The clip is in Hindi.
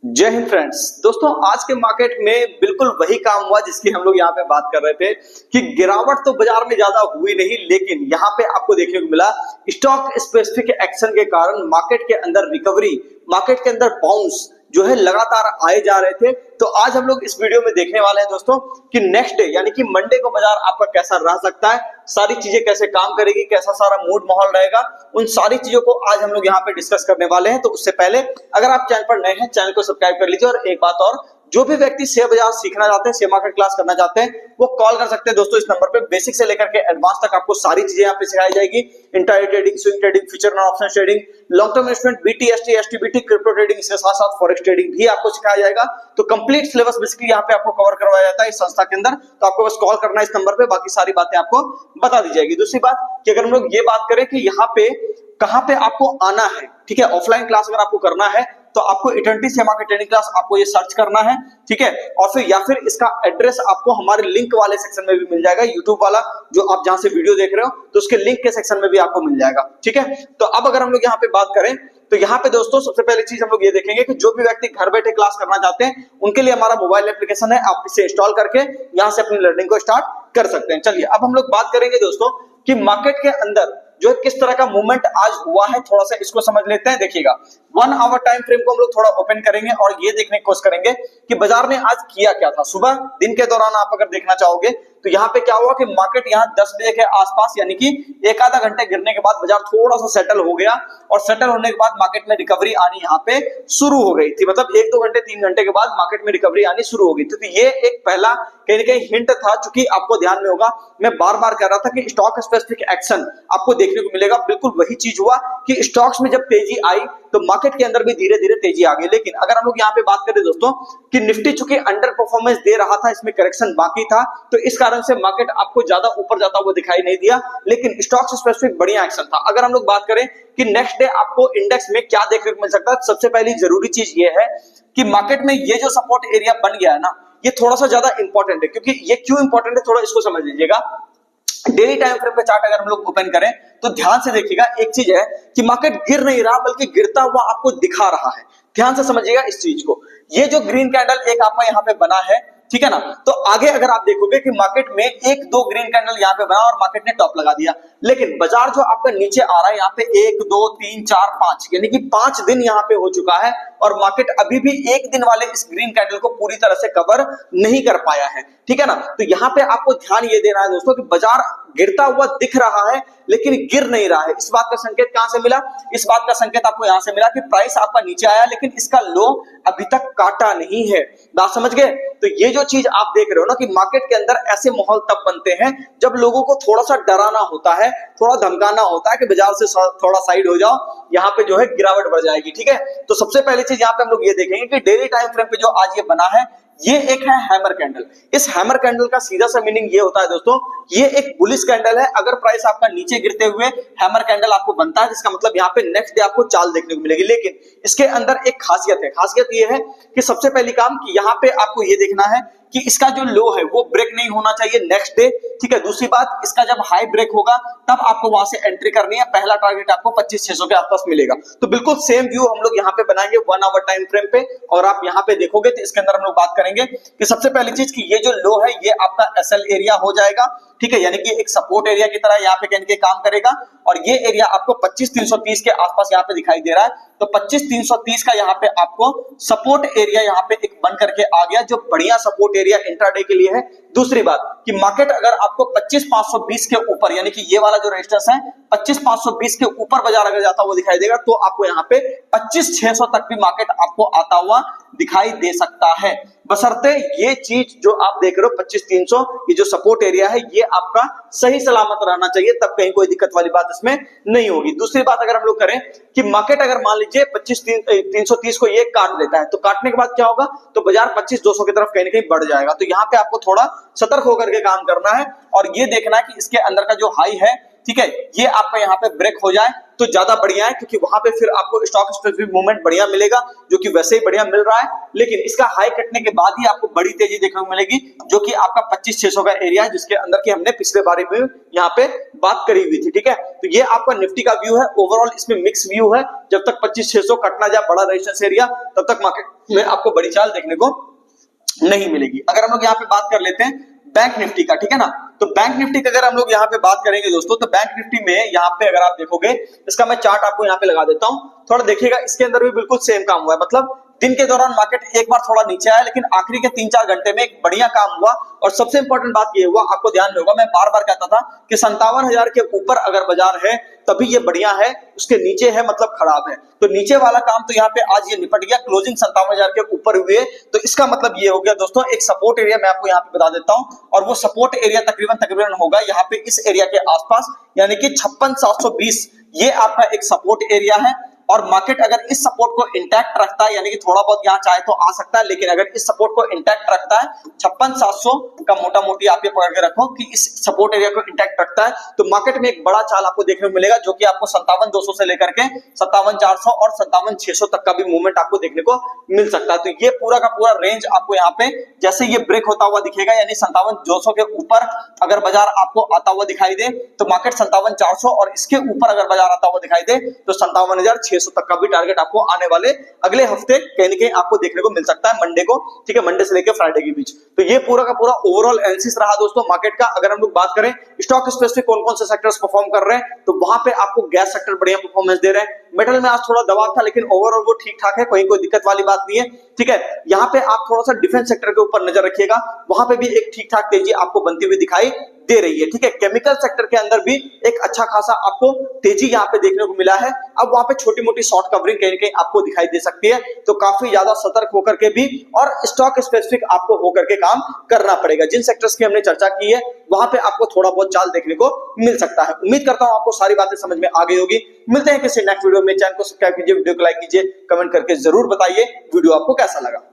जय हिंद फ्रेंड्स। दोस्तों आज के मार्केट में बिल्कुल वही काम हुआ जिसकी हम लोग यहाँ पे बात कर रहे थे कि गिरावट तो बाजार में ज्यादा हुई नहीं, लेकिन यहाँ पे आपको देखने को मिला स्टॉक स्पेसिफिक एक्शन के कारण मार्केट के अंदर रिकवरी, मार्केट के अंदर बाउंस जो है लगातार आए जा रहे थे। तो आज हम लोग इस वीडियो में देखने वाले हैं दोस्तों कि नेक्स्ट डे यानी कि मंडे को बाजार आपका कैसा रह सकता है, सारी चीजें कैसे काम करेगी, कैसा सारा मूड माहौल रहेगा, उन सारी चीजों को आज हम लोग यहाँ पे डिस्कस करने वाले हैं। तो उससे पहले अगर आप चैनल पर नए हैं चैनल को सब्सक्राइब कर लीजिए। और एक बात और, जो भी व्यक्ति शेयर बाजार सीखना चाहते हैं, शेयर मार्केट क्लास करना चाहते हैं, वो कॉल कर सकते हैं दोस्तों इस नंबर पे। बेसिक से लेकर के एडवांस तक आपको सारी चीजें यहाँ पे सिखाई जाएगी। Intraday trading, swing trading, future और option trading, long term investment, BT, ST, STBT, crypto trading, इसके साथ साथ फॉरेक्स ट्रेडिंग भी आपको सिखाया जाएगा। तो कंप्लीट सिलेबस बेसिकली यहाँ पे आपको कवर करवाया जाता है इस संस्था के अंदर। तो आपको बस कॉल करना है इस नंबर पे, बाकी सारी बातें आपको बता दी जाएगी। दूसरी बात कि अगर हम लोग ये बात करें कि यहाँ पे कहां पे आपको आना है, ठीक है, ऑफलाइन क्लास अगर आपको करना है तो आपको eternity share market trading class आपको ये सर्च करना है, ठीक है। और फिर या फिर इसका एड्रेस आपको हमारे लिंक वाले सेक्शन में भी मिल जाएगा, यूट्यूब वाला जो आप जहां से वीडियो देख रहे हो तो उसके लिंक के सेक्शन में भी आपको मिल जाएगा, ठीक है। तो अब अगर हम लोग यहाँ पे बात करें तो यहाँ पे दोस्तों सबसे पहली चीज हम लोग ये देखेंगे कि जो भी व्यक्ति घर बैठे क्लास करना चाहते हैं उनके लिए हमारा मोबाइल एप्लीकेशन है, आप इसे इंस्टॉल करके यहाँ से अपनी लर्निंग को स्टार्ट कर सकते हैं। चलिए अब हम लोग बात करेंगे दोस्तों कि मार्केट के अंदर जो है किस तरह का मूवमेंट आज हुआ है, थोड़ा सा इसको समझ लेते हैं। देखिएगा 1 आवर टाइम फ्रेम को हम लोग थोड़ा ओपन करेंगे और ये देखने की कोशिश करेंगे कि बाजार ने आज किया क्या था। सुबह दिन के दौरान आप अगर देखना चाहोगे तो यहाँ पे क्या हुआ कि मार्केट यहाँ 10 बजे के आसपास यानी कि एक आधा घंटे गिरने के बाद बाजार थोड़ा सा सेटल हो गया और सेटल होने के बाद मार्केट में रिकवरी आनी यहाँ पे शुरू हो गई थी। मतलब 1-2 घंटे 3 घंटे के बाद मार्केट में रिकवरी आनी शुरू हो गई थी। तो ये एक पहला कहीं ना कहीं हिंट था। चूंकि आपको ध्यान में होगा मैं बार बार कह रहा था कि स्टॉक स्पेसिफिक एक्शन आपको देखने को मिलेगा, बिल्कुल वही चीज हुआ कि स्टॉक्स में जब तेजी आई तो मार्केट के अंदर भी धीरे धीरे तेजी आ गई। लेकिन अगर हम लोग यहाँ पे बात करें दोस्तों कि निफ्टी चूंकि अंडर परफॉर्मेंस दे रहा था, इसमें करेक्शन बाकी था, तो इस कारण से मार्केट आपको ज्यादा ऊपर जाता हुआ दिखाई नहीं दिया, लेकिन स्टॉक्स स्पेसिफिक बढ़िया एक्शन था। अगर हम लोग बात करें कि नेक्स्ट डे आपको इंडेक्स में क्या देखने को मिल सकता है, सबसे पहली जरूरी चीज ये है कि मार्केट में ये जो सपोर्ट एरिया बन गया है ना, ये थोड़ा सा ज्यादा इंपॉर्टेंट है। क्योंकि ये क्यों इंपॉर्टेंट है थोड़ा इसको समझ लीजिएगा। डेली टाइम फ्रेम पे चार्ट अगर हम लोग ओपन करें तो ध्यान से देखिएगा, एक चीज है कि मार्केट गिर नहीं रहा बल्कि गिरता हुआ आपको दिखा रहा है। ध्यान से समझिएगा इस चीज को। ये जो ग्रीन कैंडल एक आपका यहाँ पे बना है, ठीक है ना, तो आगे अगर आप देखोगे कि मार्केट में 1-2 ग्रीन कैंडल यहाँ पे बना और मार्केट ने टॉप लगा दिया, लेकिन बाजार जो आपका नीचे आ रहा है यहाँ पे 1, 2, 3, 4, 5 यानी कि 5 दिन यहाँ पे हो चुका है और मार्केट अभी भी एक दिन वाले इस ग्रीन कैंडल को पूरी तरह से कवर नहीं कर पाया है, ठीक है ना। तो यहाँ पे आपको ध्यान ये देना है दोस्तों कि बाजार गिरता हुआ दिख रहा है लेकिन गिर नहीं रहा है। इस बात का संकेत कहां से मिला? इस बात का संकेत आपको यहां से मिला कि प्राइस आपका नीचे आया लेकिन इसका लो अभी तक काटा नहीं है। बात समझ गए? तो ये जो चीज आप देख रहे हो ना कि मार्केट के अंदर ऐसे माहौल तब बनते हैं जब लोगों को थोड़ा सा डराना होता है, थोड़ा धमकाना होता है कि बाजार से थोड़ा साइड हो जाओ, यहाँ पे जो है गिरावट बढ़ जाएगी, ठीक है। तो सबसे पहली चीज यहाँ पे हम लोग ये देखेंगे कि डेली टाइम फ्रेम पे जो आज ये बना है ये एक है हैमर कैंडल। इस हैमर कैंडल का सीधा सा मीनिंग ये होता है दोस्तों, ये एक बुलिश कैंडल है। अगर प्राइस आपका नीचे गिरते हुए हैमर कैंडल आपको बनता है जिसका मतलब यहाँ पे नेक्स्ट डे आपको चाल देखने को मिलेगी। लेकिन इसके अंदर एक खासियत है, खासियत ये है कि सबसे पहली काम कि यहाँ पे आपको ये देखना है कि इसका जो लो है वो ब्रेक नहीं होना चाहिए नेक्स्ट डे, ठीक है। दूसरी बात, इसका जब हाई ब्रेक होगा तब आपको वहां से एंट्री करनी है। पहला टारगेट आपको 25,600 के आसपास मिलेगा। तो बिल्कुल सेम व्यू हम लोग यहाँ पे बनाएंगे 1 आवर टाइम फ्रेम पे और आप यहाँ पे देखोगे तो इसके अंदर हम लोग बात करेंगे कि सबसे पहली चीज कि ये जो लो है ये आपका एसएल एरिया हो जाएगा, ठीक है, यानी कि एक सपोर्ट एरिया की तरह यहाँ पे कहीं के काम करेगा। और ये एरिया आपको 25,330 के आसपास यहाँ पे दिखाई दे रहा है। तो 25,330 का यहाँ पे आपको सपोर्ट एरिया यहाँ पे एक बन करके आ गया, जो बढ़िया सपोर्ट एरिया इंट्राडे के लिए है। दूसरी बात कि मार्केट अगर आपको 25,520 के ऊपर यानी कि ये वाला जो रेजिस्टेंस है 25,520 के ऊपर बाजार अगर जाता हुआ दिखाई देगा तो आपको यहाँ पे 25,600 तक भी मार्केट आपको आता हुआ दिखाई दे सकता है, बशर्ते ये चीज जो आप देख रहे हो 25,300 ये जो सपोर्ट एरिया है ये आपका सही सलामत रहना चाहिए, तब कहीं कोई दिक्कत वाली बात इसमें नहीं होगी। दूसरी बात अगर हम लोग करें कि मार्केट अगर मान लीजिए 25,330 को ये काट लेता है तो काटने के बाद क्या होगा, तो बाजार 25,200 की तरफ कहीं ना कहीं बढ़ जाएगा। तो यहाँ पे आपको थोड़ा सतर्क होकर के काम करना है और ये देखना है कि इसके अंदर का जो हाई है ठीक है, ये आपका यहाँ पे ब्रेक हो जाए तो ज्यादा बढ़िया है, क्योंकि वहां पे फिर आपको स्टॉक स्पेसिफिक मूवमेंट बढ़िया मिलेगा, जो कि वैसे ही बढ़िया मिल रहा है। लेकिन इसका हाई कटने के बाद ही आपको बड़ी तेजी देखने को मिलेगी, जो कि आपका 25,600 का एरिया है, जिसके अंदर की हमने पिछले बार भी यहाँ पे बात करी हुई थी। ठीक है, तो ये आपका निफ्टी का व्यू है। ओवरऑल इसमें मिक्स व्यू है। जब तक 25,600 कटना जाए बड़ा रेजिस्टेंस एरिया, तब तक मार्केट में आपको बड़ी चाल देखने को नहीं मिलेगी। अगर हम लोग यहाँ पे बात कर लेते हैं बैंक निफ्टी का, ठीक है ना, तो बैंक निफ्टी की अगर हम लोग यहाँ पे बात करेंगे दोस्तों, तो बैंक निफ्टी में यहाँ पे अगर आप देखोगे, इसका मैं चार्ट आपको यहाँ पे लगा देता हूँ, थोड़ा देखिएगा। इसके अंदर भी बिल्कुल सेम काम हुआ है। मतलब दिन के दौरान मार्केट एक बार थोड़ा नीचे आया, लेकिन आखिरी के 3-4 घंटे में एक बढ़िया काम हुआ। और सबसे इंपॉर्टेंट बात ये हुआ, आपको ध्यान में होगा, मैं बार बार कहता था कि 57,000 के ऊपर अगर बाजार है तभी ये बढ़िया है, उसके नीचे है मतलब खराब है। तो नीचे वाला काम तो यहाँ पे आज ये निपट गया, क्लोजिंग 57,000 के ऊपर हुए। तो इसका मतलब ये हो गया दोस्तों, एक सपोर्ट एरिया मैं आपको यहाँ पे बता देता हूँ, और वो सपोर्ट एरिया तकरीबन होगा यहाँ पे इस एरिया के आसपास, यानी कि 56,720। ये आपका एक सपोर्ट एरिया है। और मार्केट अगर इस सपोर्ट को इंटैक्ट रखता है, यानी कि थोड़ा बहुत यहाँ चाहे तो आ सकता है, लेकिन अगर इस सपोर्ट को इंटैक्ट रखता है, 56,700 का मोटा मोटी आप ये पकड़ के रखो कि इस सपोर्ट एरिया को इंटैक्ट रखता है, तो मार्केट में एक बड़ा चाल आपको देखने को मिलेगा, जो कि आपको 57,200 से लेकर के 57,400 और 57,600 तक का भी मूवमेंट आपको देखने को मिल सकता है। तो ये पूरा का पूरा रेंज आपको यहाँ पे जैसे ये ब्रेक होता हुआ दिखेगा, यानी 57,200 के ऊपर अगर बाजार आपको आता हुआ दिखाई दे, तो मार्केट 57,400, और इसके ऊपर अगर बाजार आता हुआ दिखाई दे तो 57,600 तक का भी टारगेट आपको आने वाले अगले हफ्ते कहीं ना कहीं आपको देखने को मिल सकता है, मंडे को। ठीक है, मंडे से लेकर फ्राइडे के बीच। तो ये पूरा का पूरा ओवरऑल एनालिसिस रहा दोस्तों मार्केट का। अगर हम लोग बात करें स्टॉक स्पेसिफिक कौन कौन से सेक्टर्स परफॉर्म कर रहे हैं, तो वहां पे आपको गैस सेक्टर बढ़िया परफॉर्मेंस दे रहे हैं। मेटल में आज थोड़ा दबाव था, लेकिन ओवरऑल वो ठीक ठाक है, कोई दिक्कत वाली बात नहीं है। ठीक है, यहाँ पे आप थोड़ा सा डिफेंस सेक्टर के ऊपर नजर रखिएगा, वहां पे भी एक ठीक ठाक तेजी आपको बनती हुई दिखाई दे रही है। ठीक है, केमिकल सेक्टर के अंदर भी एक अच्छा खासा आपको तेजी यहाँ पे देखने को मिला है। अब वहां पे छोटी मोटी शॉर्ट कवरिंग कहीं कहीं आपको दिखाई दे सकती है, तो काफी ज्यादा सतर्क होकर के भी और स्टॉक स्पेसिफिक आपको होकर के काम करना पड़ेगा। जिन सेक्टर्स की हमने चर्चा की है वहां पे आपको थोड़ा बहुत चाल देखने को मिल सकता है। उम्मीद करता हूं आपको सारी बातें समझ में आ गई होगी। मिलते हैं किसी नेक्स्ट वीडियो में। चैनल को सब्सक्राइब कीजिए, वीडियो को लाइक कीजिए, कमेंट करके जरूर बताइए वीडियो आपको कैसा लगा।